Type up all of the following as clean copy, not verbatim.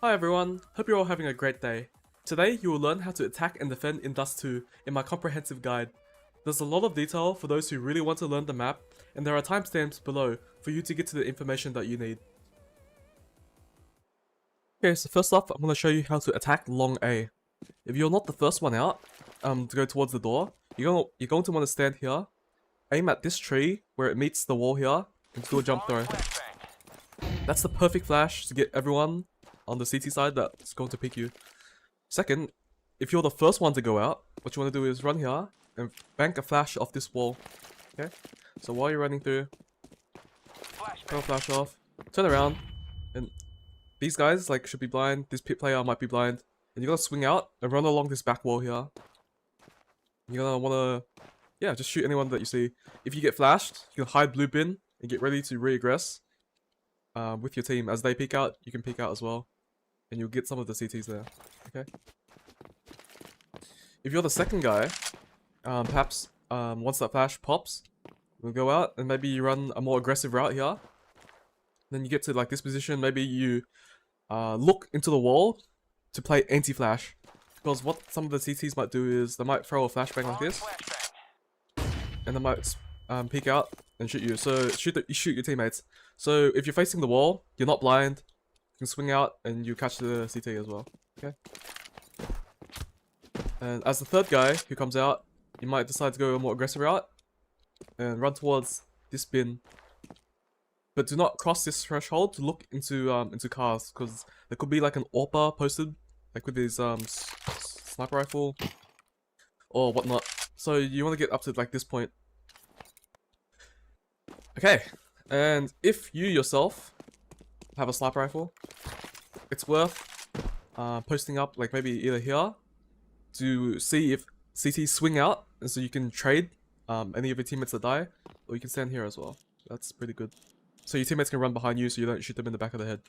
Hi everyone, hope you're all having a great day. Today you will learn how to attack and defend in Dust 2 in my comprehensive guide. There's a lot of detail for those who really want to learn the map, and there are timestamps below for you to get to the information that you need. Okay, so first off, I'm going to show you how to attack long A. If you're not the first one out, to go towards the door, you're going to want to stand here, aim at this tree where it meets the wall here, and do a jump throw. That's the perfect flash to get everyone on the CT side that's going to pick you. Second, if you're the first one to go out, what you want to do is run here and bank a flash off this wall. Okay? So while you're running through, throw a flash off, turn around, and these guys like should be blind, this pit player might be blind, and you're gonna swing out and run along this back wall here. You're gonna wanna, yeah, just shoot anyone that you see. If you get flashed, you can hide blue bin and get ready to re-aggress with your team. As they peek out, you can peek out as well. And you'll get some of the CTs there, okay? If you're the second guy, perhaps once that flash pops, we'll go out and maybe you run a more aggressive route here. Then you get to like this position, maybe you look into the wall to play anti-flash. Because what some of the CTs might do is they might throw a flashbang like this, and they might peek out and shoot you. So you shoot your teammates. So if you're facing the wall, you're not blind, you can swing out and you catch the CT as well. Okay. And as the third guy who comes out, you might decide to go a more aggressive route and run towards this bin. But do not cross this threshold to look into cars, because there could be like an AWPer posted, like with his sniper rifle or whatnot. So you want to get up to like this point. Okay, and if you yourself have a sniper rifle, it's worth posting up like maybe either here to see if CTs swing out, and so you can trade any of your teammates that die, or you can stand here as well. That's pretty good. So your teammates can run behind you so you don't shoot them in the back of the head.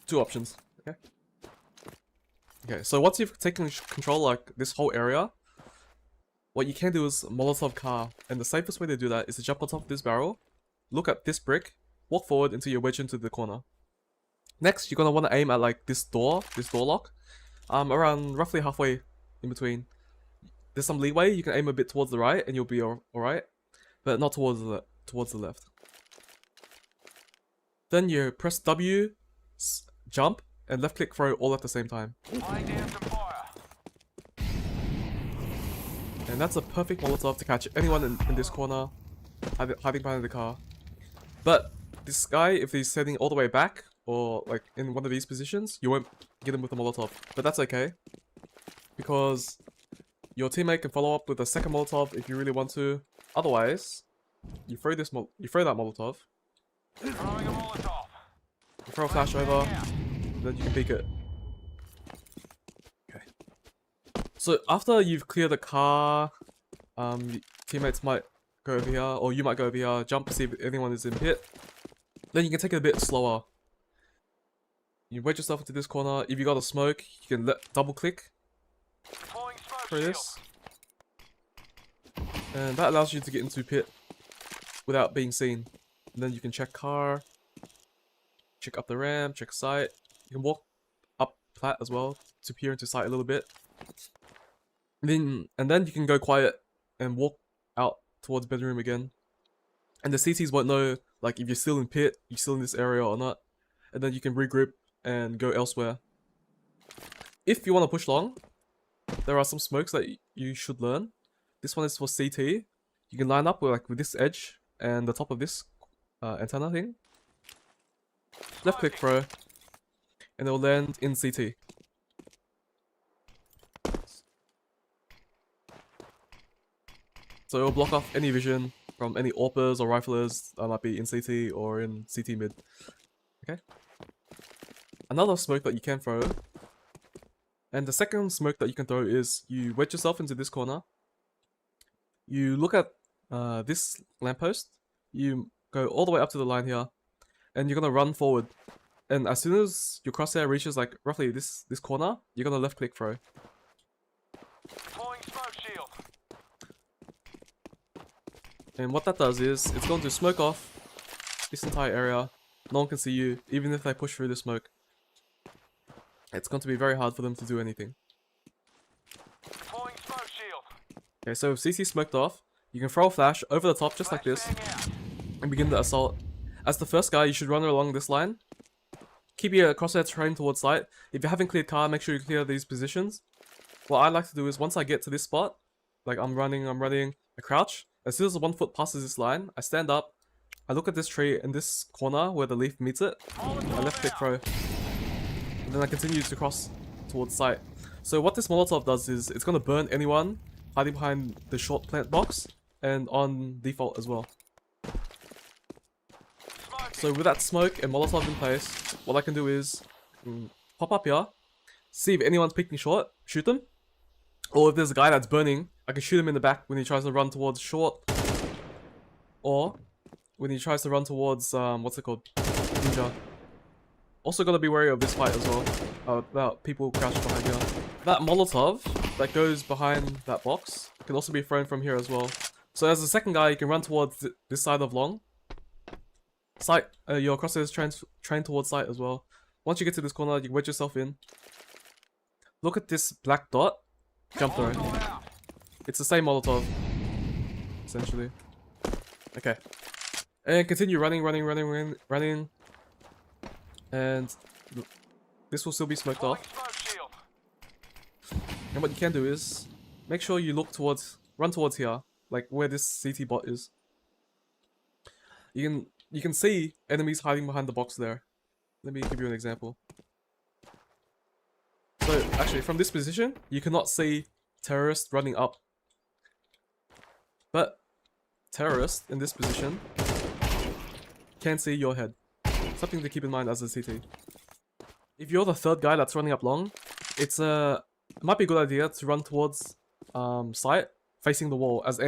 Two options, okay? Okay, so once you've taken control like this whole area, what you can do is Molotov car, and the safest way to do that is to jump on top of this barrel, look at this brick, walk forward until you're wedged into the corner. Next, you're gonna want to aim at like this door lock, around roughly halfway in between. There's some leeway, you can aim a bit towards the right and you'll be alright, but not towards the left. Then you press W, jump, and left click throw all at the same time. And that's a perfect Molotov to catch anyone in this corner, hiding behind the car. But this guy, if he's sitting all the way back, or like in one of these positions, you won't get him with a Molotov. But that's okay, because your teammate can follow up with a second Molotov if you really want to. Otherwise, you throw that Molotov. You throw a flash over, then you can peek it. Okay. So after you've cleared the car, teammates might go over here, or you might go over here, jump to see if anyone is in pit. Then you can take it a bit slower. You wedge yourself into this corner. If you got a smoke, you can double click for this. And that allows you to get into pit without being seen. And then you can check car, check up the ramp, check sight. You can walk up plat as well to peer into sight a little bit. And then you can go quiet and walk out towards bedroom again. And the CTs won't know like if you're still in pit, you're still in this area or not. And then you can regroup and go elsewhere. If you want to push long, there are some smokes that you should learn. This one is for CT. You can line up with this edge and the top of this antenna thing. Left click throw, and it will land in CT. So it will block off any vision from any AWPers or riflers that might be in CT or in CT mid. Okay. Another smoke that you can throw, and the second smoke that you can throw is you wedge yourself into this corner. You look at this lamppost. You go all the way up to the line here, and you're gonna run forward. And as soon as your crosshair reaches like roughly this corner, you're gonna left click throw. And what that does is it's going to smoke off this entire area. No one can see you, even if they push through the smoke. it's going to be very hard for them to do anything. Deploying smoke shield. Okay, so with CC smoked off, you can throw a flash over the top just like this and begin the assault. As the first guy, you should run along this line. Keep your crosshair trained towards sight. If you haven't cleared car, make sure you clear these positions. What I like to do is once I get to this spot, like I'm running, I crouch. As soon as 1 foot passes this line, I stand up, I look at this tree in this corner where the leaf meets it, I left click throw. And then I continue to cross towards sight. So what this Molotov does is it's going to burn anyone hiding behind the short plant box and on default as well. So with that smoke and Molotov in place, what I can do is pop up here, see if anyone's picking short, shoot them. Or if there's a guy that's burning, I can shoot him in the back when he tries to run towards short. Or when he tries to run towards, what's it called? Ninja. Also gotta be wary of this fight as well. About people crouched behind here. That Molotov that goes behind that box can also be thrown from here as well. So as the second guy, you can run towards this side of long. Sight, your crosshair is trained towards sight as well. Once you get to this corner, you can wedge yourself in. Look at this black dot. Jump throw. It's the same Molotov, essentially. Okay. And continue running. And this will still be smoked off. And what you can do is make sure you run towards here, like where this CT bot is. You can see enemies hiding behind the box there. Let me give you an example. So actually, from this position, you cannot see terrorists running up. But terrorists in this position can see your head. Something to keep in mind as a CT. If you're the third guy that's running up long, it might be a good idea to run towards sight, facing the wall, as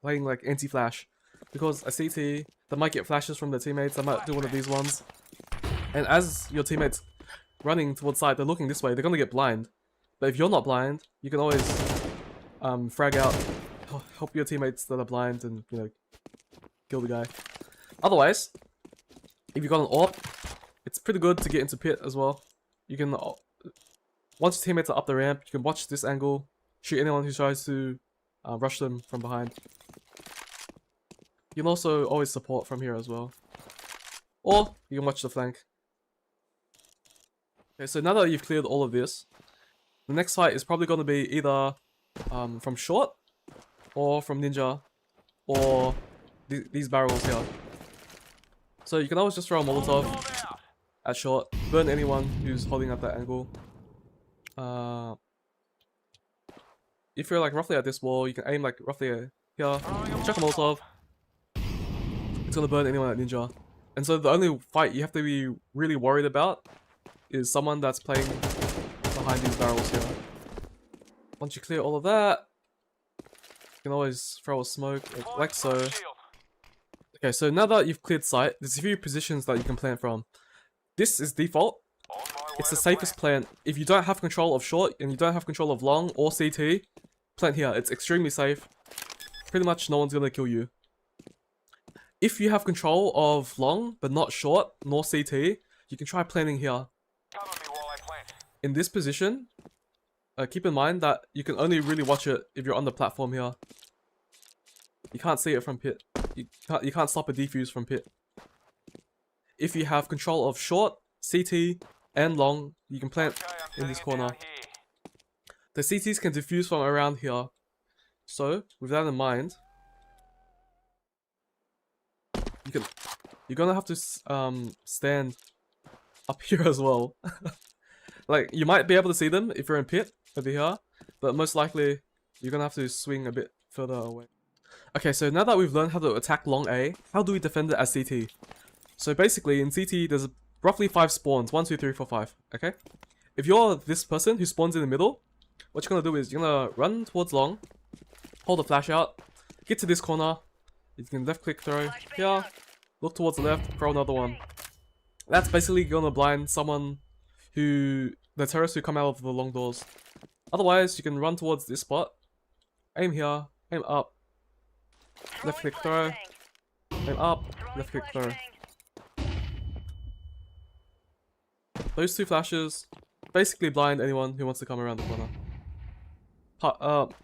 playing like anti-flash. Because a CT, they might get flashes from their teammates, they might do one of these ones. And as your teammates running towards sight, they're looking this way, they're gonna get blind. But if you're not blind, you can always frag out, help your teammates that are blind and, you know, kill the guy. Otherwise, if you've got an AWP, it's pretty good to get into pit as well. You can, once your teammates are up the ramp, you can watch this angle, shoot anyone who tries to rush them from behind. You can also always support from here as well. Or, you can watch the flank. Okay, so now that you've cleared all of this, the next fight is probably going to be either from short, or from ninja, or these barrels here. So you can always just throw a Molotov at short, burn anyone who's holding at that angle. If you're like roughly at this wall, you can aim like roughly here, chuck a Molotov. It's gonna burn anyone at ninja. And so the only fight you have to be really worried about is someone that's playing behind these barrels here. Once you clear all of that, you can always throw a smoke, like so. Okay, so now that you've cleared sight, there's a few positions that you can plant from. This is default. It's the safest plant. If you don't have control of short and you don't have control of long or CT, plant here. It's extremely safe. Pretty much no one's gonna kill you. If you have control of long but not short nor CT, you can try planting here. In this position, keep in mind that you can only really watch it if you're on the platform here. You can't see it from pit. You can't stop a defuse from pit. If you have control of short, CT, and long, you can plant in this corner. The CTs can defuse from around here. So, with that in mind, you're gonna have to stand up here as well. Like, you might be able to see them if you're in pit over here, but most likely you're gonna have to swing a bit further away. Okay, so now that we've learned how to attack long A, how do we defend it as CT? So basically, in CT, there's roughly 5 spawns. 1, 2, 3, 4, 5. Okay? If you're this person who spawns in the middle, what you're gonna do is you're gonna run towards long, hold the flash out, get to this corner, you can left click throw here, look towards the left, throw another one. That's basically gonna blind someone the terrorists who come out of the long doors. Otherwise, you can run towards this spot, aim here, aim up, left click throw, aim up, left click throw. Those 2 flashes basically blind anyone who wants to come around the corner.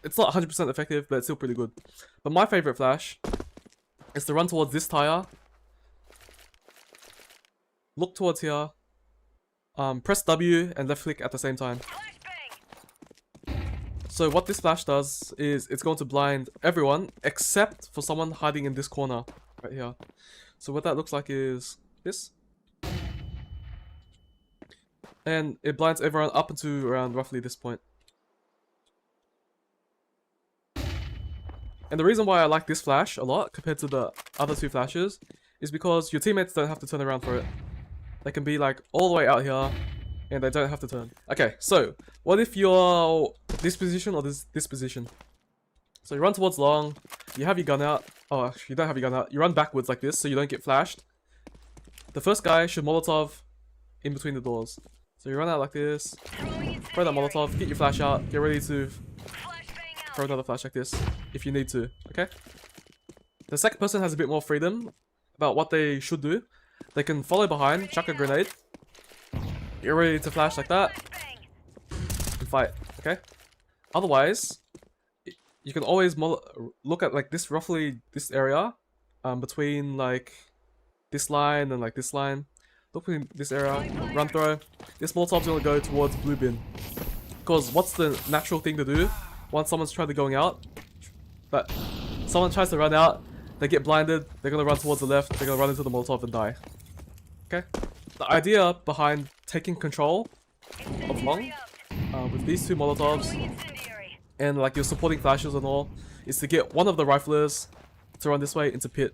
It's not 100% effective, but it's still pretty good. But my favorite flash is to run towards this tire, look towards here, press W and left click at the same time. So what this flash does is it's going to blind everyone except for someone hiding in this corner right here. So what that looks like is this. And it blinds everyone up into around roughly this point. And the reason why I like this flash a lot compared to the other two flashes is because your teammates don't have to turn around for it. They can be like all the way out here and they don't have to turn. Okay, so what if you're this position or this position? So you run towards long, you have your gun out. Oh, actually you don't have your gun out. You run backwards like this so you don't get flashed. The first guy should Molotov in between the doors. So you run out like this, throw that Molotov, get your flash out, get ready to throw another flash like this if you need to, okay? The second person has a bit more freedom about what they should do. They can follow behind, chuck a grenade, get ready to flash like that, and fight, okay? Otherwise, you can always look at like this, roughly this area, between like this line and like this line. Look between this area, run throw. This Molotov's gonna go towards blue bin. Because what's the natural thing to do once someone's trying to going out? But someone tries to run out, they get blinded, they're gonna run towards the left, they're gonna run into the Molotov and die. Okay? The idea behind taking control of long, with these two Molotovs, and like your supporting flashes and all, is to get one of the riflers to run this way into pit.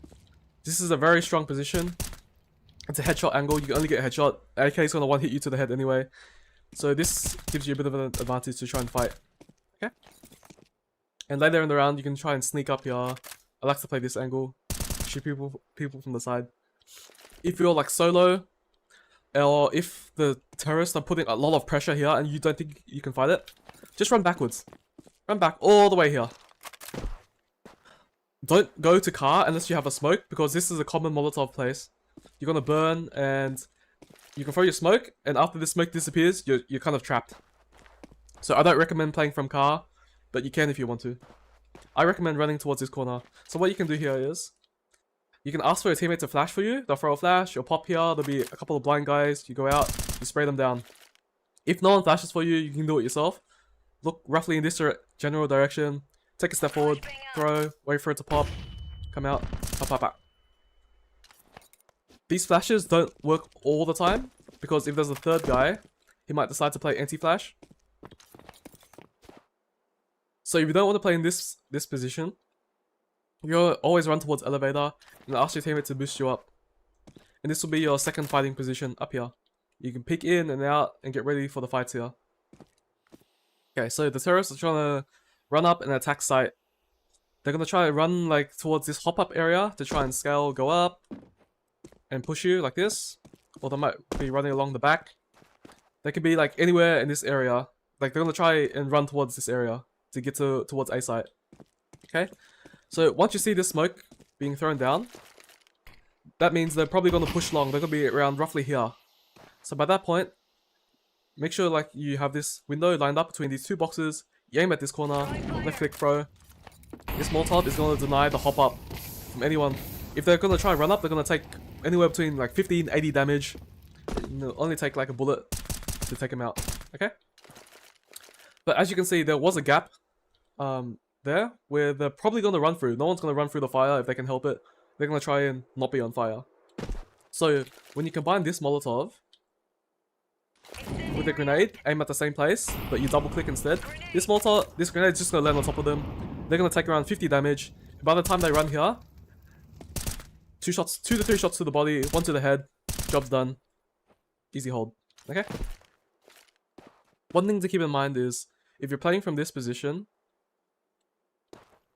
This is a very strong position. It's a headshot angle, you can only get a headshot. AK is gonna one hit you to the head anyway. So this gives you a bit of an advantage to try and fight. Okay? And later in the round you can try and sneak up here. I like to play this angle. Shoot people from the side. If you're like solo, or if the terrorists are putting a lot of pressure here and you don't think you can fight it, just run backwards. Run back all the way here. Don't go to car unless you have a smoke, because this is a common Molotov place. You're gonna burn and you can throw your smoke, and after the smoke disappears, you're kind of trapped. So I don't recommend playing from car, but you can if you want to. I recommend running towards this corner. So what you can do here is, you can ask for your teammate to flash for you. They'll throw a flash, you'll pop here, there'll be a couple of blind guys, you go out, you spray them down. If no one flashes for you, you can do it yourself. Look roughly in this general direction, take a step forward, throw, wait for it to pop, come out, pop, pop, pop. These flashes don't work all the time, because if there's a third guy, he might decide to play anti-flash. So if you don't want to play in this position, you'll always run towards elevator and ask your teammate to boost you up. And this will be your second fighting position up here. You can peek in and out and get ready for the fights here. Okay, so the terrorists are trying to run up and attack site. They're going to try to run like towards this hop-up area to try and scale, go up and push you like this, or they might be running along the back. They could be like anywhere in this area. Like they're gonna try and run towards this area to get towards A site. Okay, so once you see this smoke being thrown down, that means they're probably gonna push long. They're gonna be around roughly here. So by that point, make sure like you have this window lined up between these two boxes. You aim at this corner, left click throw. This Molotov is gonna deny the hop up from anyone. If they're gonna try and run up, they're gonna take anywhere between like 15, 80 damage. It'll only take like a bullet to take them out. Okay? But as you can see, there was a gap there where they're probably gonna run through. No one's gonna run through the fire if they can help it. They're gonna try and not be on fire. So when you combine this Molotov with a grenade, aim at the same place, but you double click instead, this grenade is just gonna land on top of them. They're gonna take around 50 damage. By the time they run here, 2 to 3 shots to the body, 1 to the head, job's done. Easy hold. Okay? One thing to keep in mind is, if you're playing from this position,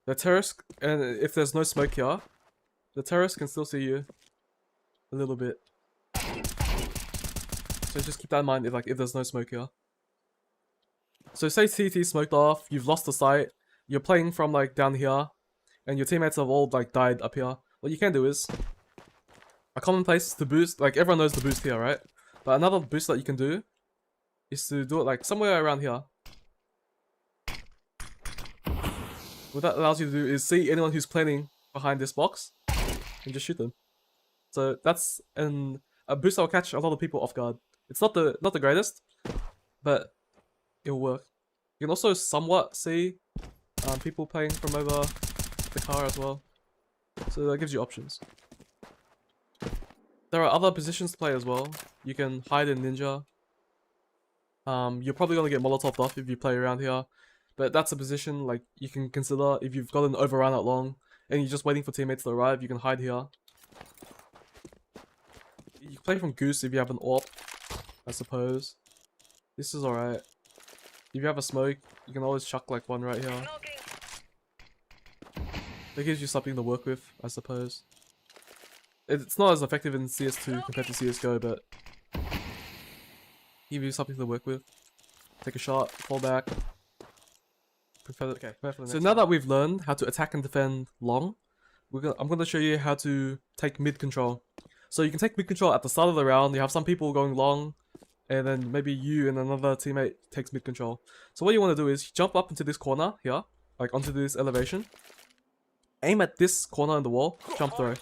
the terrorist, and if there's no smoke here, the terrorist can still see you a little bit. So just keep that in mind if there's no smoke here. So say CT smoked off, you've lost the sight, you're playing from like down here, and your teammates have all like died up here. What you can do is, a common place to boost, like everyone knows the boost here, right? But another boost that you can do is to do it like somewhere around here. What that allows you to do is see anyone who's planning behind this box and just shoot them. So that's a boost that will catch a lot of people off guard. It's not the greatest, but it'll work. You can also somewhat see people playing from over the car as well. So that gives you options. There are other positions to play as well. You can hide in ninja. You're probably gonna get Molotov off if you play around here. But that's a position like you can consider if you've gotten overrun out long and you're just waiting for teammates to arrive, you can hide here. You can play from Goose if you have an AWP, I suppose. This is alright. If you have a smoke, you can always chuck like one right here. That gives you something to work with, I suppose. It's not as effective in CS2 compared to CSGO, but give you something to work with. Take a shot, fall back. Okay, so now that we've learned how to attack and defend long, I'm going to show you how to take mid control. So you can take mid control at the start of the round. You have some people going long, and then maybe you and another teammate takes mid control. So what you want to do is jump up into this corner here, like onto this elevation. Aim at this corner in the wall, jump through.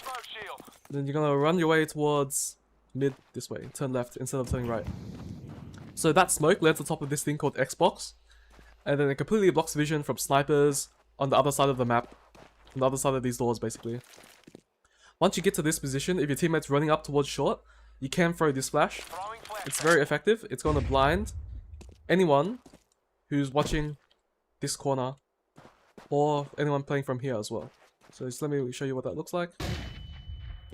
Then you're going to run your way towards mid this way, turn left instead of turning right. So that smoke lands on top of this thing called Xbox. And then it completely blocks vision from snipers on the other side of the map. On the other side of these doors, basically. Once you get to this position, if your teammate's running up towards short, you can throw this flash. It's very effective. It's going to blind anyone who's watching this corner. Or anyone playing from here as well. So just let me show you what that looks like.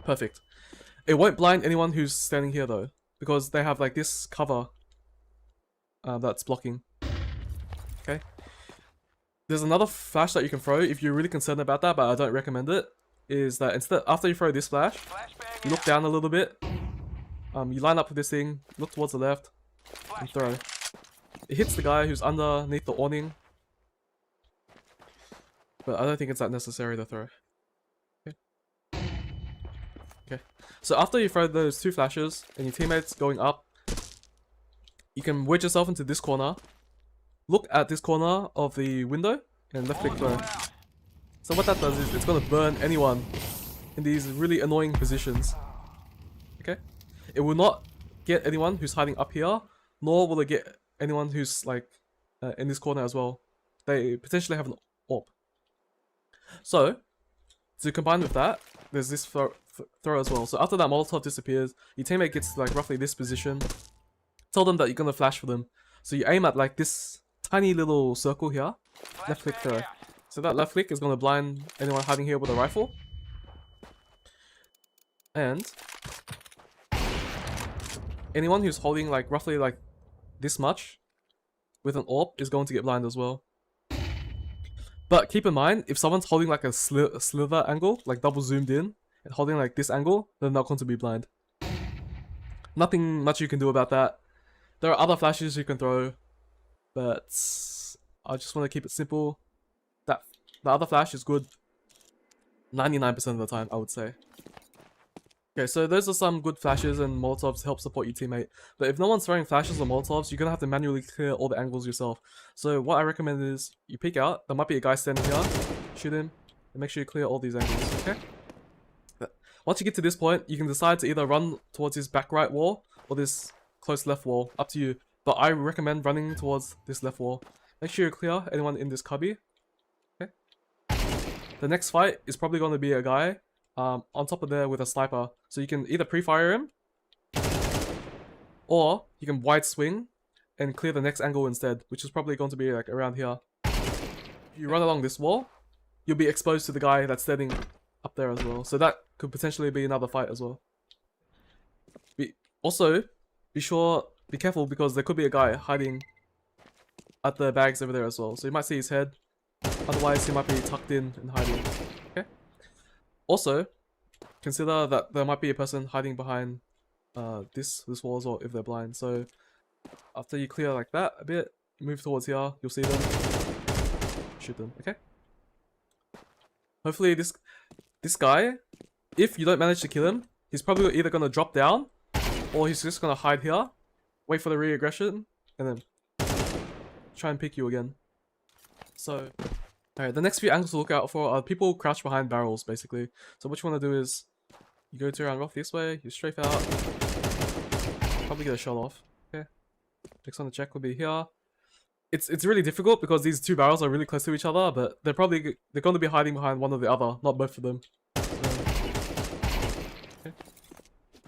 Perfect. It won't blind anyone who's standing here though. Because they have like this cover that's blocking. Okay. There's another flash that you can throw if you're really concerned about that, but I don't recommend it. Is that instead, after you throw this flash, you look down a little bit. You line up with this thing, look towards the left, and throw. It hits the guy who's underneath the awning. But I don't think it's that necessary to throw. Okay. Okay. So after you throw those two flashes, and your teammate's going up, you can wedge yourself into this corner. Look at this corner of the window and left click throw. So what that does is it's going to burn anyone in these really annoying positions. Okay? It will not get anyone who's hiding up here, nor will it get anyone who's like in this corner as well. They potentially have an AWP. So, to combine with that, there's this throw as well. So after that Molotov disappears, your teammate gets like roughly this position. Tell them that you're going to flash for them. So you aim at like this tiny little circle here, left click throw. So that left click is going to blind anyone hiding here with a rifle. And anyone who's holding like roughly like this much with an AWP is going to get blind as well. But keep in mind, if someone's holding like a slither angle, like double zoomed in, and holding like this angle, they're not going to be blind. Nothing much you can do about that. There are other flashes you can throw, but I just want to keep it simple. The other flash is good 99% of the time, I would say. Okay, so those are some good flashes and Molotovs to help support your teammate. But if no one's throwing flashes or Molotovs, you're going to have to manually clear all the angles yourself. So what I recommend is you peek out, there might be a guy standing here, shoot him, and make sure you clear all these angles, okay? Once you get to this point, you can decide to either run towards this back right wall or this close left wall, up to you. But I recommend running towards this left wall. Make sure you clear anyone in this cubby. Okay. The next fight is probably going to be a guy on top of there with a sniper. So you can either pre-fire him, or you can wide swing and clear the next angle instead, which is probably going to be like around here. If you run along this wall, you'll be exposed to the guy that's standing up there as well. So that could potentially be another fight as well. Also, be careful because there could be a guy hiding at the bags over there as well. So you might see his head. Otherwise, he might be tucked in and hiding. Okay. Also, consider that there might be a person hiding behind this wall as well if they're blind. So after you clear like that a bit, move towards here. You'll see them. Shoot them. Okay. Hopefully this guy, if you don't manage to kill him, he's probably either gonna drop down, or he's just gonna hide here, wait for the re-aggression, and then try and pick you again. So, alright, the next few angles to look out for are people crouch behind barrels, basically. So what you want to do is, you go to around off this way, you strafe out, probably get a shot off. Okay, next one to check will be here. It's really difficult because these two barrels are really close to each other, but they're going to be hiding behind one or the other, not both of them. So, okay.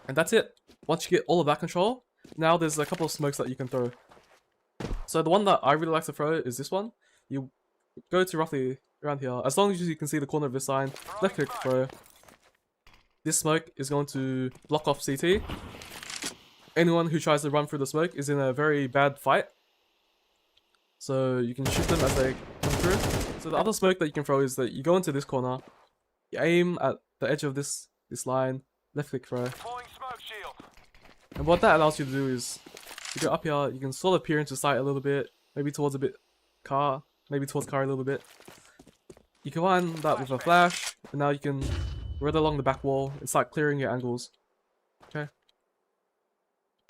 And that's it. Once you get all of that control, now there's a couple of smokes that you can throw. So the one that I really like to throw is this one. You go to roughly around here. As long as you can see the corner of this sign, left click throw. This smoke is going to block off CT. Anyone who tries to run through the smoke is in a very bad fight. So you can shoot them as they come through. So the other smoke that you can throw is that you go into this corner, you aim at the edge of this line, left click throw. And what that allows you to do is, you go up here, you can sort of peer into sight a little bit, maybe towards car a little bit. You combine that with a flash, and now you can run along the back wall and start clearing your angles. Okay.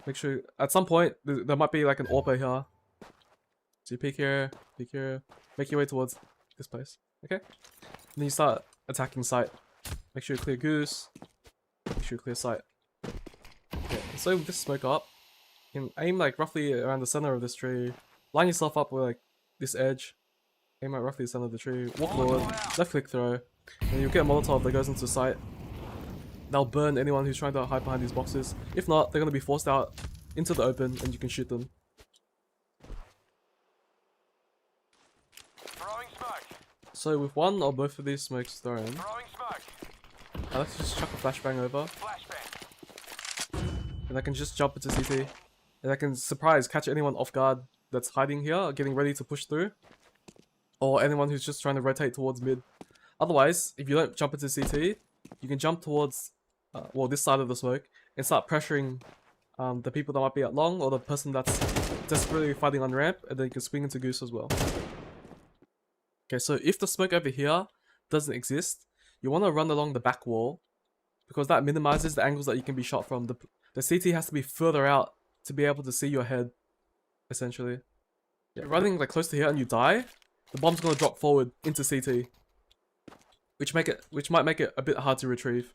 Make sure, at some point, there might be like an AWP here. So you peek here, make your way towards this place. Okay? And then you start attacking sight. Make sure you clear goose, make sure you clear sight. Okay, so with this smoke up, you can aim like roughly around the center of this tree, line yourself up with like this edge, aim at roughly the center of the tree, walk forward, left click throw, and you'll get a Molotov that goes into sight. That'll burn anyone who's trying to hide behind these boxes. If not, they're going to be forced out into the open and you can shoot them. So with one or both of these smokes thrown, I like to just chuck a flashbang over. And I can just jump into CT. And I can catch anyone off guard that's hiding here, getting ready to push through. Or anyone who's just trying to rotate towards mid. Otherwise, if you don't jump into CT, you can jump towards, this side of the smoke and start pressuring the people that might be at long or the person that's desperately fighting on ramp, and then you can swing into goose as well. Okay, so if the smoke over here doesn't exist, you want to run along the back wall because that minimizes the angles that you can be shot from. The CT has to be further out to be able to see your head, essentially. Yeah, running like close to here and you die, the bomb's going to drop forward into CT, which might make it a bit hard to retrieve.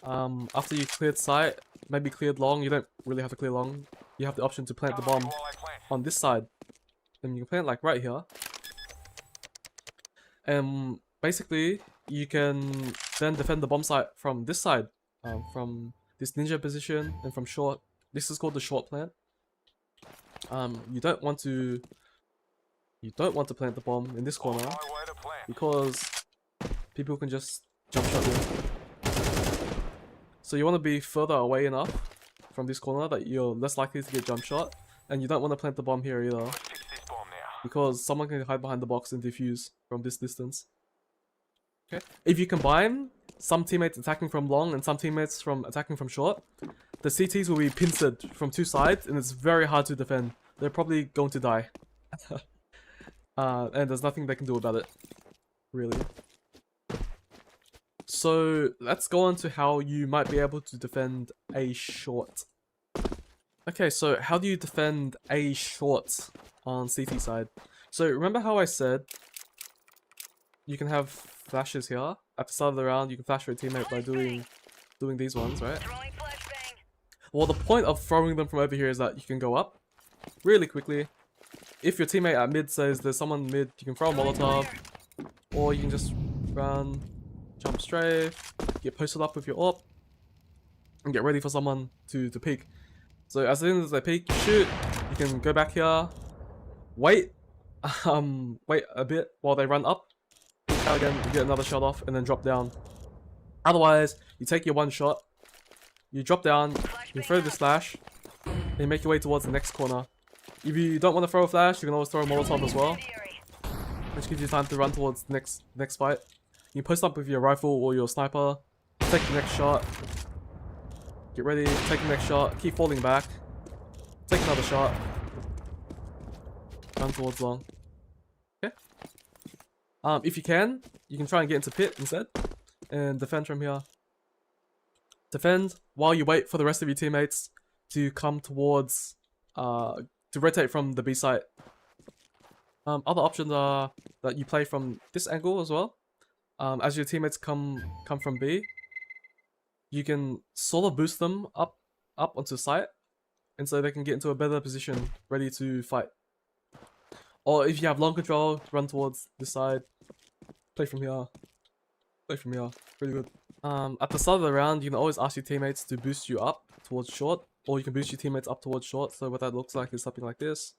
After you cleared sight, maybe cleared long, you don't really have to clear long. You have the option to plant the bomb on this side. Then you can plant like right here. And basically, you can then defend the bomb site from this side, from this ninja position and from short. This is called the short plant. You don't want to plant the bomb in this corner because people can just jump shot you. So you want to be further away enough from this corner that you're less likely to get jump shot, and you don't want to plant the bomb here either, because someone can hide behind the box and defuse from this distance. Okay. If you combine some teammates attacking from long and some teammates from attacking from short, the CTs will be pincered from two sides and it's very hard to defend. They're probably going to die. And there's nothing they can do about it, really. So let's go on to how you might be able to defend a short. Okay, so how do you defend a short on CT side? So remember how I said you can have flashes here at the start of the round. You can flash your teammate by doing these ones, right? Well, the point of throwing them from over here is that you can go up really quickly. If your teammate at mid says there's someone mid, you can throw a Molotov, or you can just run, jump strafe, get posted up with your AWP, and get ready for someone to peek. So as soon as they peek, you shoot. You can go back here, wait a bit while they run up, peek out again, you get another shot off, and then drop down. Otherwise, you take your one shot, you drop down, you throw this flash, and you make your way towards the next corner. If you don't want to throw a flash, you can always throw a Molotov as well, which gives you time to run towards the next fight. You post up with your rifle or your sniper, take the next shot, get ready, take the next shot, keep falling back, take another shot, run towards long. Okay. If you can try and get into pit instead, and defend from here. Defend while you wait for the rest of your teammates to come towards to rotate from the B site. Other options are that you play from this angle as well. As your teammates come from B, you can sort of boost them up onto site, and so they can get into a better position, ready to fight. Or if you have long control, run towards this side, play from here, pretty good. At the start of the round, you can always ask your teammates to boost you up towards short, or you can boost your teammates up towards short. So what that looks like is something like this.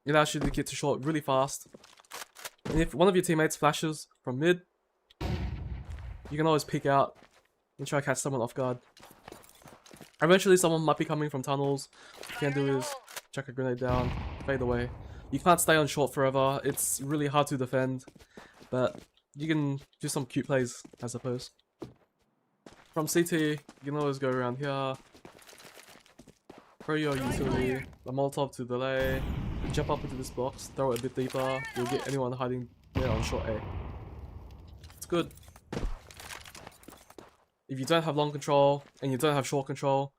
It allows you to get to short really fast. And if one of your teammates flashes from mid, you can always peek out and try to catch someone off guard. Eventually someone might be coming from tunnels. What you can do is chuck a grenade down, fade away. You can't stay on short forever, it's really hard to defend, but you can do some cute plays, I suppose. From CT, you can always go around here, throw your utility, the Molotov to delay, jump up into this box, throw it a bit deeper, you'll get anyone hiding there on short A. It's good. If you don't have long control, and you don't have short control,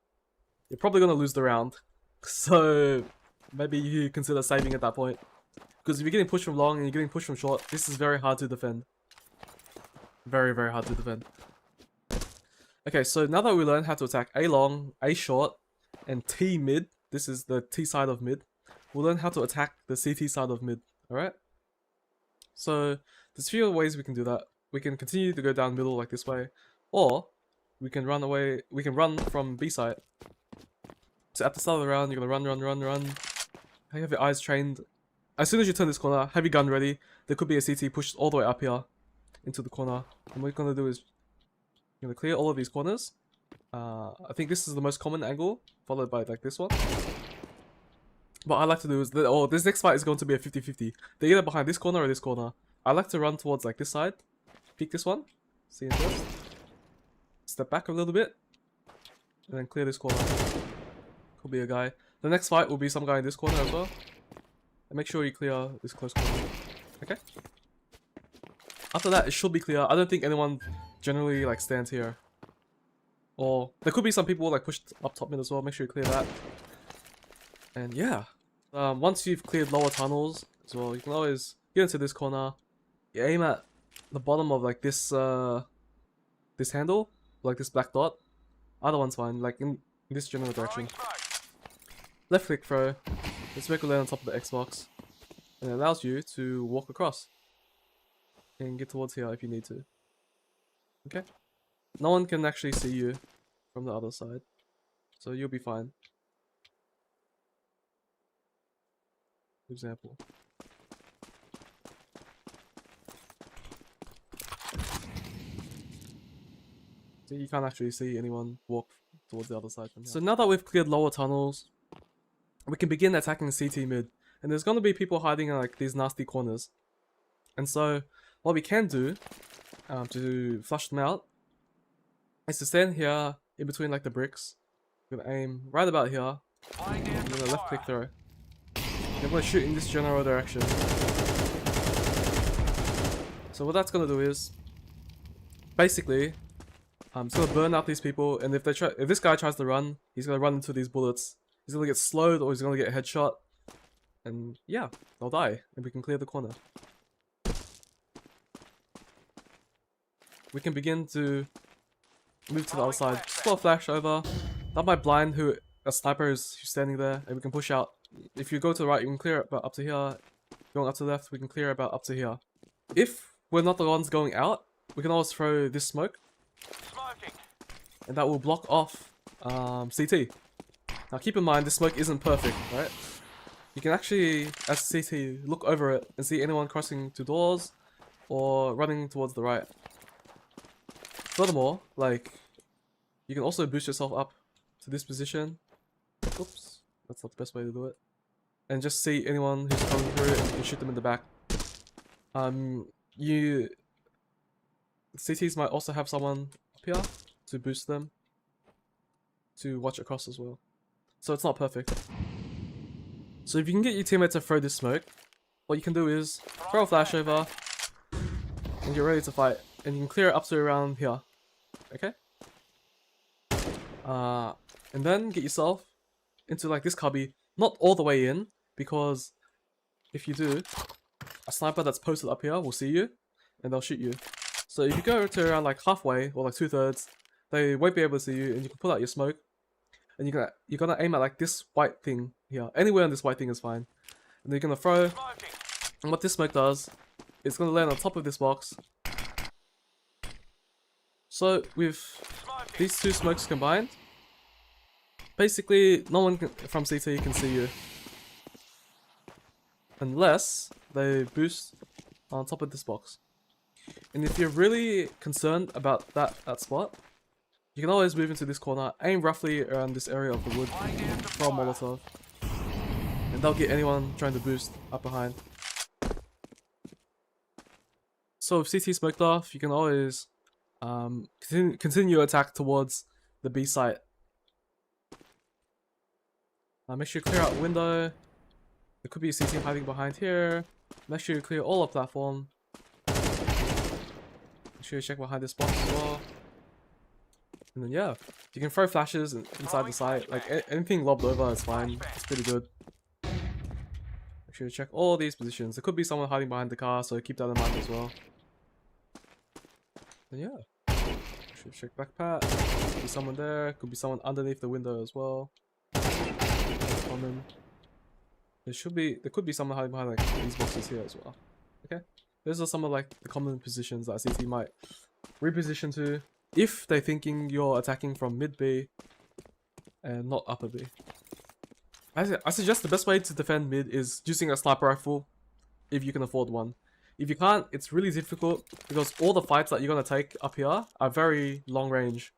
you're probably going to lose the round. So maybe you consider saving at that point. Because if you're getting pushed from long and you're getting pushed from short, this is very hard to defend. Very, very hard to defend. Okay, so now that we learned how to attack A long, A short, and T mid, this is the T side of mid, we'll learn how to attack the CT side of mid, alright? So there's a few ways we can do that. We can continue to go down middle like this way, or we can run away, we can run from B side. So at the start of the round, you're gonna run. You have your eyes trained. As soon as you turn this corner, have your gun ready. There could be a CT pushed all the way up here into the corner. And what you're gonna do is you're gonna clear all of these corners. I think this is the most common angle, followed by like this one. What I like to do is that, this next fight is going to be a 50-50. They're either behind this corner or this corner. I like to run towards like this side, peek this one, see it first, step back a little bit, and then clear this corner. Could be a guy. The next fight will be some guy in this corner as well. And make sure you clear this close corner. Okay? After that, it should be clear. I don't think anyone generally like stands here. Or there could be some people like pushed up top mid as well. Make sure you clear that. And yeah. Once you've cleared lower tunnels as well, you can always get into this corner. You aim at the bottom of like this this handle, like this black dot. Either one's fine, like in this general direction. Left click throw. Let's make a land on top of the Xbox. And it allows you to walk across. And get towards here if you need to. Okay? No one can actually see you from the other side. So you'll be fine. For example. So you can't actually see anyone walk towards the other side from here. So now that we've cleared lower tunnels, we can begin attacking CT mid. And there's gonna be people hiding in like these nasty corners. And so what we can do to flush them out is to stand here in between like the bricks. We're gonna aim right about here. I'm gonna left click throw. And I'm gonna shoot in this general direction. So what that's gonna do is basically it's gonna burn out these people, and if this guy tries to run, he's gonna run into these bullets. He's gonna get slowed or he's gonna get a headshot. And yeah, they'll die, and we can clear the corner. We can begin to move to the other side. Just got a flash over. That might blind who a sniper is who's standing there, and we can push out. If you go to the right, you can clear it about up to here. Going up to the left, we can clear about up to here. If we're not the ones going out, we can always throw this smoke. And that will block off CT. Now keep in mind, this smoke isn't perfect, right? You can actually, as CT, look over it and see anyone crossing to doors or running towards the right. Furthermore, like, you can also boost yourself up to this position. Oops, that's not the best way to do it. And just see anyone who's coming through and you can shoot them in the back. CTs might also have someone up here to boost them, to watch across as well. So it's not perfect. So if you can get your teammate to throw this smoke, what you can do is throw a flash over and get ready to fight. And you can clear it up to around here. Okay? And then get yourself into like this cubby. Not all the way in, because if you do, a sniper that's posted up here will see you, and they'll shoot you. So if you go to around like halfway, or like 2/3, they won't be able to see you, and you can pull out your smoke, and you're gonna aim at like this white thing here. Anywhere on this white thing is fine. And then you're gonna throw, and what this smoke does, it's gonna land on top of this box. So with these two smokes combined, basically no one from CT can see you. Unless they boost on top of this box. And if you're really concerned about that spot, you can always move into this corner, aim roughly around this area of the wood, throw a Molotov, and they'll get anyone trying to boost up behind. So if CT smoked off, you can always continue your attack towards the B site. Make sure you clear out window. There could be a CT hiding behind here. Make sure you clear all of platform. Make sure you check behind this box as well. And then yeah, you can throw flashes inside the site. Like anything lobbed over is fine. It's pretty good. Make sure you check all these positions. There could be someone hiding behind the car, so keep that in mind as well. And yeah, make sure you check backpack. Could be someone there. Could be someone underneath the window as well. That's common. There could be someone hiding behind like these boxes here as well. Okay, those are some of like the common positions that CT might reposition to if they're thinking you're attacking from mid B and not upper B. I suggest the best way to defend mid is using a sniper rifle if you can afford one. If you can't, it's really difficult because all the fights that you're gonna take up here are very long range,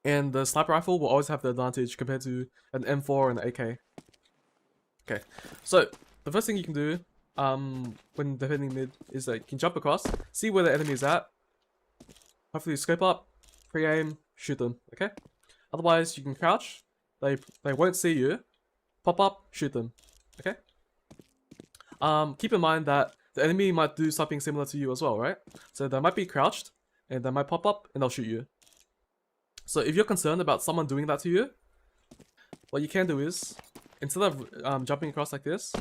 and the sniper rifle will always have the advantage compared to an M4 and an AK. Okay, so the first thing you can do when defending mid is that you can jump across, see where the enemy is at, hopefully scope up, pre-aim, shoot them, okay? Otherwise, you can crouch, they won't see you, pop up, shoot them, okay? Keep in mind that the enemy might do something similar to you as well, right? So they might be crouched, and they might pop up, and they'll shoot you. So if you're concerned about someone doing that to you, what you can do is, instead of jumping across like this,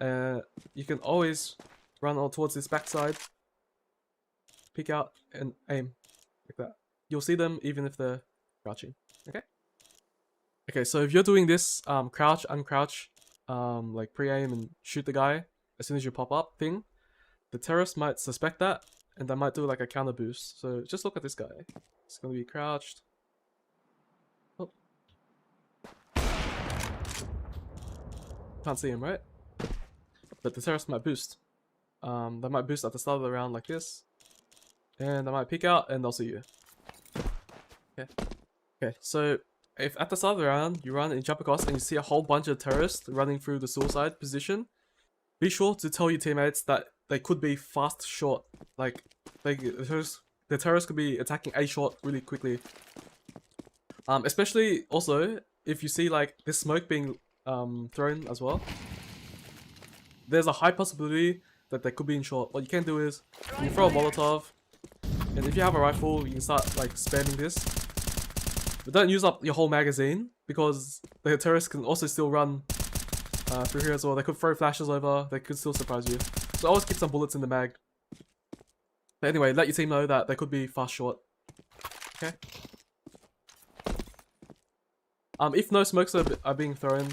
you can always run on towards this backside, peek out, and aim like that. You'll see them even if they're crouching. Okay. Okay. So if you're doing this crouch, uncrouch, like pre-aim and shoot the guy as soon as you pop up thing, the terrorist might suspect that, and they might do like a counter boost. So just look at this guy. It's gonna be crouched. Can't see him, right? But the terrorist might boost. They might boost at the start of the round like this. And they might peek out and they'll see you. Okay. Okay, so if at the start of the round you run and you jump across and you see a whole bunch of terrorists running through the suicide position, be sure to tell your teammates that they could be fast short. Like, the terrorists could be attacking A short really quickly. Especially also if you see like this smoke being thrown as well, there's a high possibility that they could be in short. What you can do is you can throw a Molotov, and if you have a rifle, you can start like spamming this. But don't use up your whole magazine because the terrorists can also still run through here as well. They could throw flashes over. They could still surprise you. So always keep some bullets in the mag. But anyway, let your team know that they could be fast short. Okay. If no smokes are being thrown,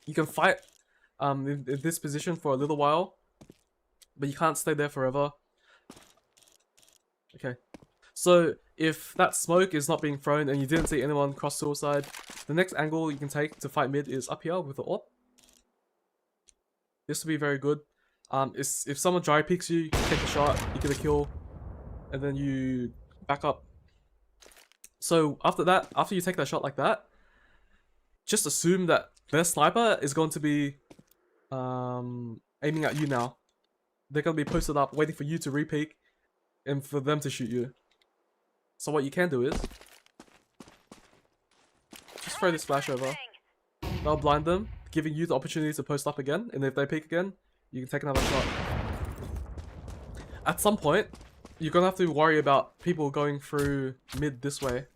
you can fight in this position for a little while, but you can't stay there forever. Okay, so if that smoke is not being thrown and you didn't see anyone cross suicide, the next angle you can take to fight mid is up here with the AWP. This will be very good. If someone dry peeks you, you take a shot, you get a kill, and then you back up. So after that, after you take that shot like that, just assume that their sniper is going to be aiming at you now. They're going to be posted up, waiting for you to re-peek, and for them to shoot you. So what you can do is just throw this flash over. That'll blind them, giving you the opportunity to post up again, and if they peek again, you can take another shot. At some point, you're going to have to worry about people going through mid this way.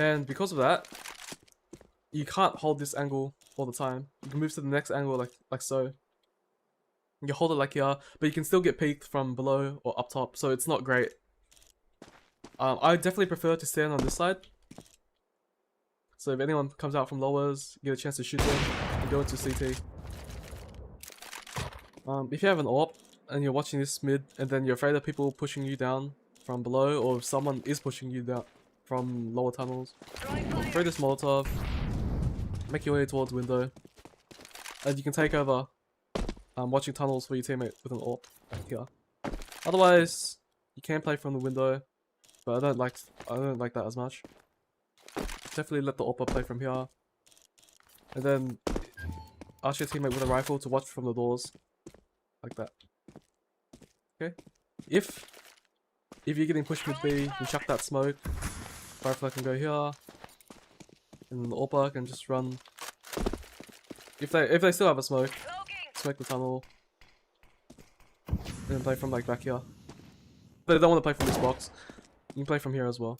And because of that, you can't hold this angle all the time. You can move to the next angle like so. You hold it like here, but you can still get peeked from below or up top, so it's not great. I definitely prefer to stand on this side. So if anyone comes out from lowers, you get a chance to shoot them and go into CT. If you have an AWP and you're watching this mid and then you're afraid of people pushing you down from below, or if someone is pushing you down from lower tunnels, throw this Molotov, make your way towards window, and you can take over watching tunnels for your teammate with an AWP back here. Otherwise, you can play from the window, but I don't like that as much. Definitely let the AWP play from here, and then ask your teammate with a rifle to watch from the doors, like that. Okay. If you're getting pushed mid B, you can chuck that smoke. Rifle can go here, and then the AWP can just run. If they still have a smoke, smoke the tunnel, and then play from like back here. But they don't want to play from this box. You can play from here as well,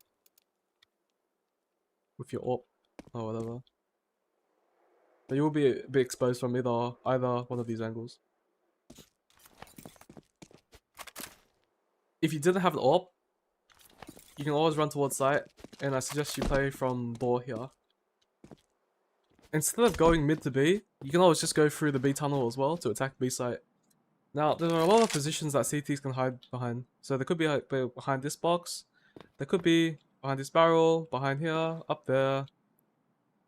with your AWP or whatever. But you will be a bit exposed from either one of these angles. If you didn't have an AWP, you can always run towards site, and I suggest you play from door here. Instead of going mid to B, you can always just go through the B tunnel as well to attack B site. Now, there are a lot of positions that CTs can hide behind. So they could be like behind this box, they could be behind this barrel, behind here, up there.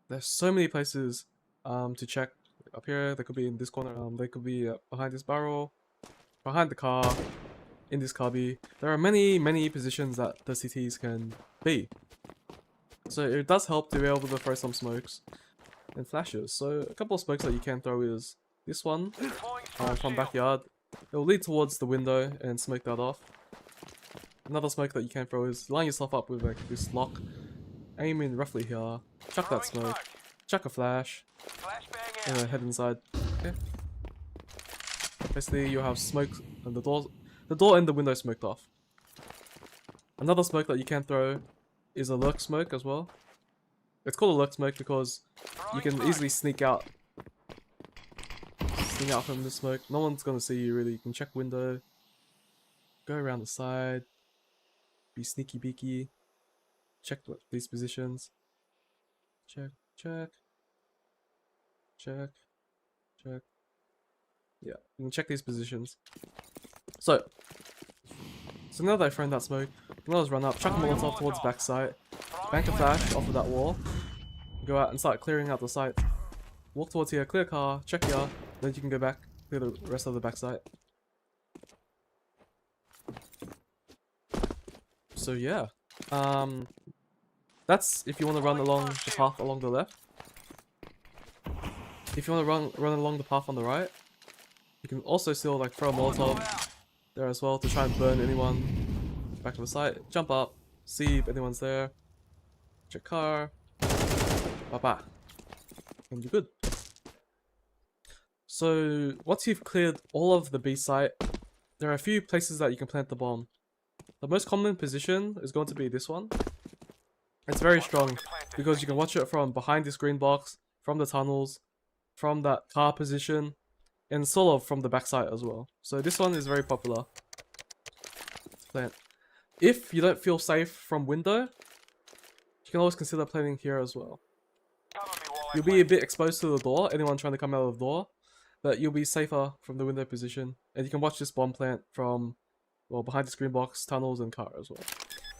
There's so many places to check. Up here, they could be in this corner, they could be behind this barrel, behind the car, in this cubby. There are many positions that the CTs can be. So it does help to be able to throw some smokes and flashes. So a couple of smokes that you can throw is this one from backyard. It will lead towards the window and smoke that off. Another smoke that you can throw is line yourself up with like this lock, aim in roughly here, chuck that smoke, chuck a flash, and then head inside. Okay. Basically, you have smoke and the door and the window smoked off. Another smoke that you can throw is a lurk smoke as well. It's called a lurk smoke because you can easily sneak out from the smoke. No one's gonna see you really. You can check window, go around the side, be sneaky beaky, check these positions, check. Yeah, you can check these positions. So now that I've thrown that smoke, you can always run up, chuck a Molotov towards backside, bank a flash off of that wall, go out and start clearing out the site. Walk towards here, clear car, check here, then you can go back, clear the rest of the backside. So yeah, that's if you want to run along the path along the left. If you want to run along the path on the right, you can also still like throw a Molotov there as well to try and burn anyone back to the site. Jump up, see if anyone's there, check car, bye, and you're good. So once you've cleared all of the B site, there are a few places that you can plant the bomb. The most common position is going to be this one. It's very strong because you can watch it from behind this green box, from the tunnels, from that car position, and sort of from the backside as well. So this one is very popular to plant. If you don't feel safe from window, you can always consider planting here as well. You'll be a bit exposed to the door, anyone trying to come out of the door, but you'll be safer from the window position. And you can watch this bomb plant from, well, behind this green box, tunnels, and car as well.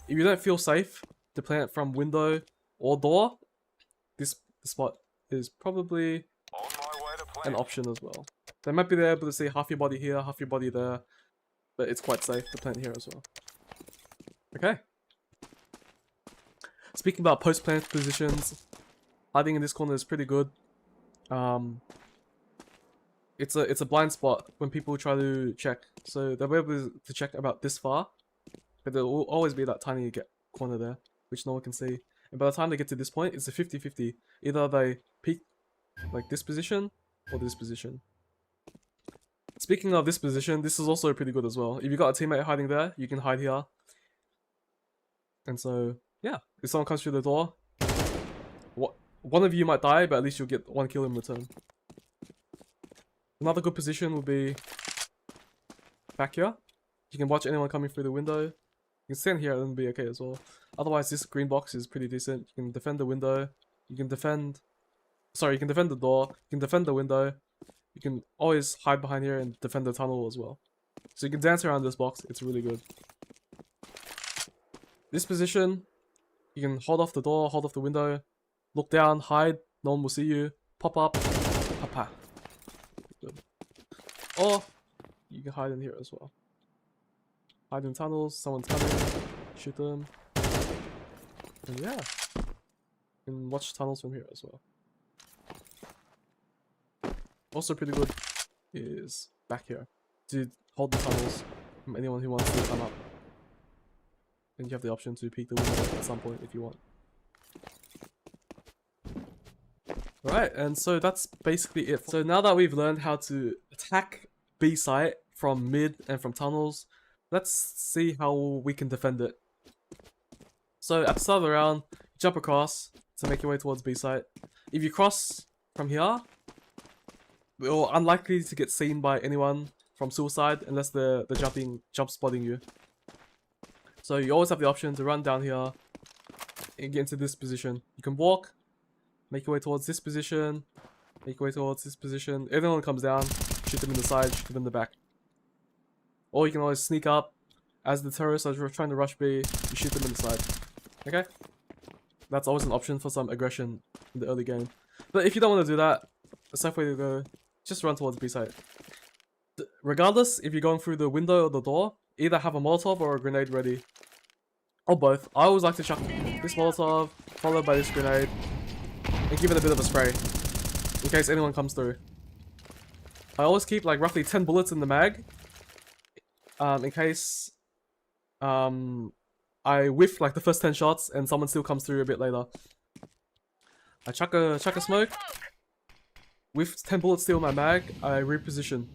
If you don't feel safe to plant from window or door, this spot is probably an option as well. They might be able to see half your body here, half your body there, but it's quite safe to plant here as well. Okay. Speaking about post-plant positions, hiding in this corner is pretty good. It's a blind spot when people try to check, so they'll be able to check about this far, but there will always be that tiny corner there, which no one can see. And by the time they get to this point, it's a 50-50. Either they peek like this position or this position. Speaking of this position, this is also pretty good as well. If you got a teammate hiding there, you can hide here. And so, yeah, if someone comes through the door, one of you might die, but at least you'll get 1 kill in return. Another good position would be back here. You can watch anyone coming through the window. You can stand here and be okay as well. Otherwise, this green box is pretty decent. You can defend the window. You can defend... Sorry, you can defend the door. You can defend the window. You can always hide behind here and defend the tunnel as well. So you can dance around this box. It's really good. This position, you can hold off the door, hold off the window, look down, hide. No one will see you. Pop up. Papa. Good. Or you can hide in here as well. Hide in tunnels. Someone's coming. Shoot them. And yeah. You can watch tunnels from here as well. Also pretty good is back here to hold the tunnels from anyone who wants to come up. And you have the option to peek the window at some point if you want. Alright, and so that's basically it. So now that we've learned how to attack B site from mid and from tunnels, let's see how we can defend it. So at the start of the round, jump across to make your way towards B site. If you cross from here, you're unlikely to get seen by anyone from suicide unless they're jump spotting you. So you always have the option to run down here and get into this position. You can walk, make your way towards this position, make your way towards this position. If anyone comes down, shoot them in the side, shoot them in the back. Or you can always sneak up as the terrorists are trying to rush B, you shoot them in the side. Okay? That's always an option for some aggression in the early game. But if you don't want to do that, the safe way to go, just run towards B site. Regardless, if you're going through the window or the door, either have a Molotov or a grenade ready. Or both. I always like to chuck this Molotov, followed by this grenade, and give it a bit of a spray, in case anyone comes through. I always keep like roughly 10 bullets in the mag, in case I whiff like the first 10 shots and someone still comes through a bit later. I chuck a smoke. With 10 bullets still in my mag, I reposition.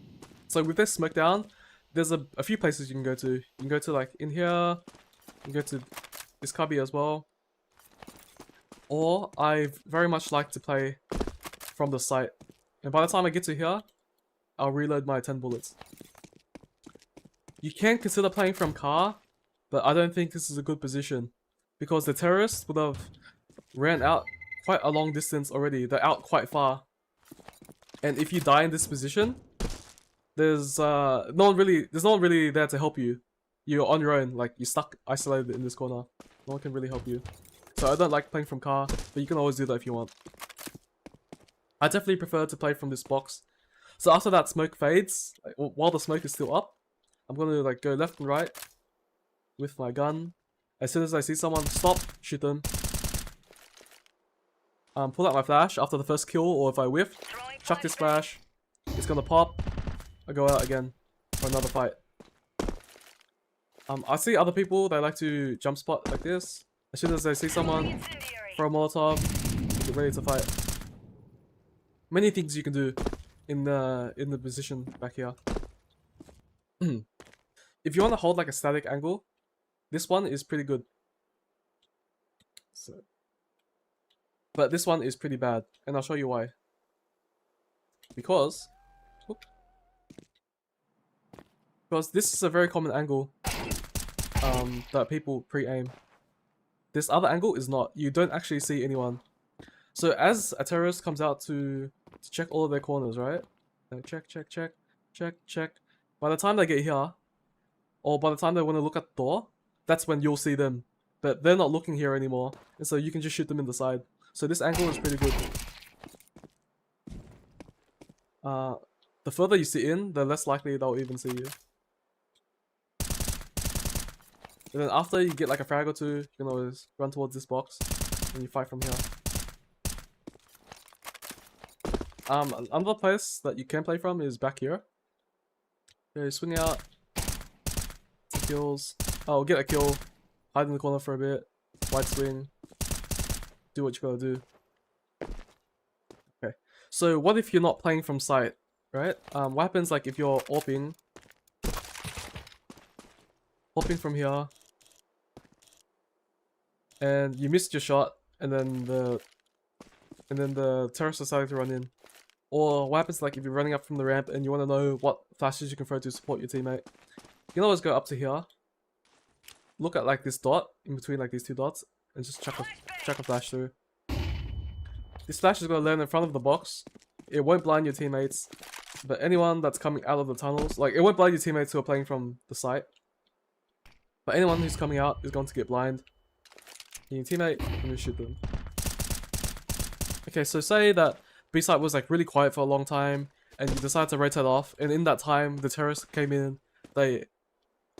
So with this smoke down, there's a few places you can go to. You can go to like in here, you can go to this cubby as well. Or I very much like to play from the site. And by the time I get to here, I'll reload my 10 bullets. You can consider playing from car, but I don't think this is a good position. Because the terrorists would have ran out quite a long distance already. They're out quite far. And if you die in this position, there's no one really there to help you. You're on your own, like you're stuck isolated in this corner. No one can really help you. So I don't like playing from car, but you can always do that if you want. I definitely prefer to play from this box. So after that smoke fades, like, while the smoke is still up, I'm gonna like go left and right with my gun. As soon as I see someone, stop, shoot them. Pull out my flash after the first kill, or if I whiff, chuck this flash. It's gonna pop. I go out again for another fight. I see other people, they like to jump spot like this. As soon as they see someone, throw a Molotov, get ready to fight. Many things you can do in the position back here. If you want to hold like a static angle, this one is pretty good. So, but this one is pretty bad, and I'll show you why. Because this is a very common angle that people pre-aim. This other angle is not. You don't actually see anyone. So as a terrorist comes out to check all of their corners, right? Check, check, check, check, check. By the time they get here, or by the time they want to look at the door, that's when you'll see them. But they're not looking here anymore, and so you can just shoot them in the side. So this angle is pretty good. The further you sit in, the less likely they'll even see you. And then after you get like a frag or two, you can always run towards this box and you fight from here. Another place that you can play from is back here. Okay, swing out. Some kills. Oh, get a kill. Hide in the corner for a bit. Wide swing. Do what you gotta do. Okay. So what if you're not playing from sight, right? What happens like if you're AWPing from here, and you missed your shot, and then the and then the terrorists decided to run in. Or what happens like if you're running up from the ramp and you want to know what flashes you can throw to support your teammate. You can always go up to here, look at like this dot in between like these two dots, and just chuck a flash through. This flash is going to land in front of the box. It won't blind your teammates, but anyone that's coming out of the tunnels, like it won't blind your teammates who are playing from the site, but anyone who's coming out is going to get blind. Your teammate, and you shoot them. Okay, so say that B site was like really quiet for a long time, and you decided to rotate off, and in that time the terrorists came in, they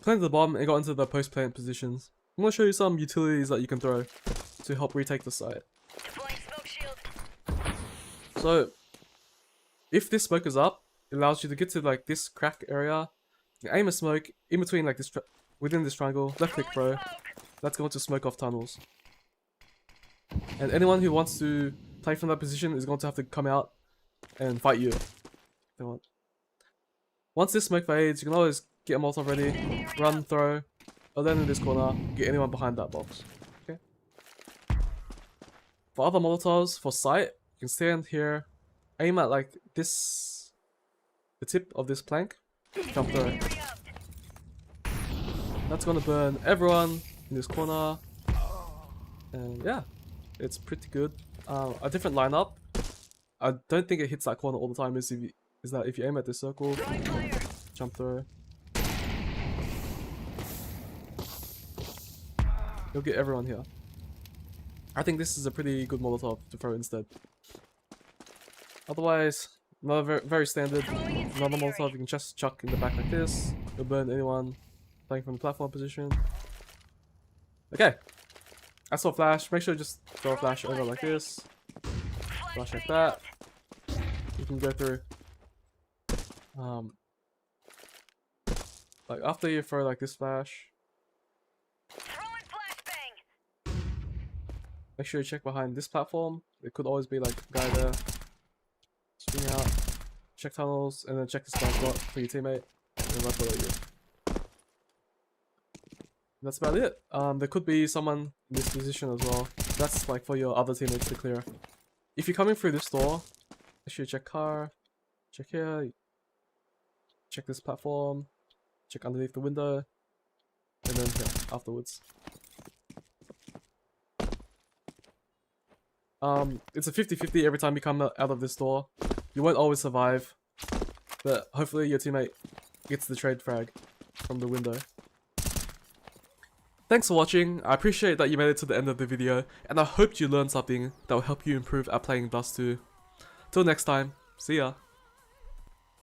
planted the bomb and got into the post-plant positions. I'm going to show you some utilities that you can throw to help retake the site. So, if this smoke is up, it allows you to get to like this crack area. You aim a smoke in between like this, within this triangle, left click throw. That's going to smoke off tunnels. And anyone who wants to play from that position is going to have to come out and fight you. Once this smoke fades, you can always get a Molotov ready, run, throw, or then in this corner, get anyone behind that box. Okay. For other Molotovs, for sight, you can stand here, aim at like this, the tip of this plank, jump through. That's gonna burn everyone in this corner, and yeah, it's pretty good. A different lineup, I don't think it hits that corner all the time, is that if you aim at this circle, jump through, you'll get everyone here. I think this is a pretty good Molotov to throw instead. Otherwise, another very standard, another Molotov you can just chuck in the back like this. It'll burn anyone playing from the platform position. Okay, that's all flash. Make sure to just throw a flash over like this. Flash like that. You can go through. Like after you throw like this flash, make sure you check behind this platform. It could always be like a guy there. Swing out, check tunnels, and then check the spawn spot for your teammate, and then right below you. That's about it. There could be someone in this position as well. That's like for your other teammates to clear. If you're coming through this door, make sure you check car, check here, check this platform, check underneath the window, and then here afterwards. It's a 50-50 every time you come out of this door. You won't always survive, but hopefully your teammate gets the trade frag from the window. Thanks for watching. I appreciate that you made it to the end of the video, and I hope you learned something that will help you improve at playing Dust 2. Till next time, see ya!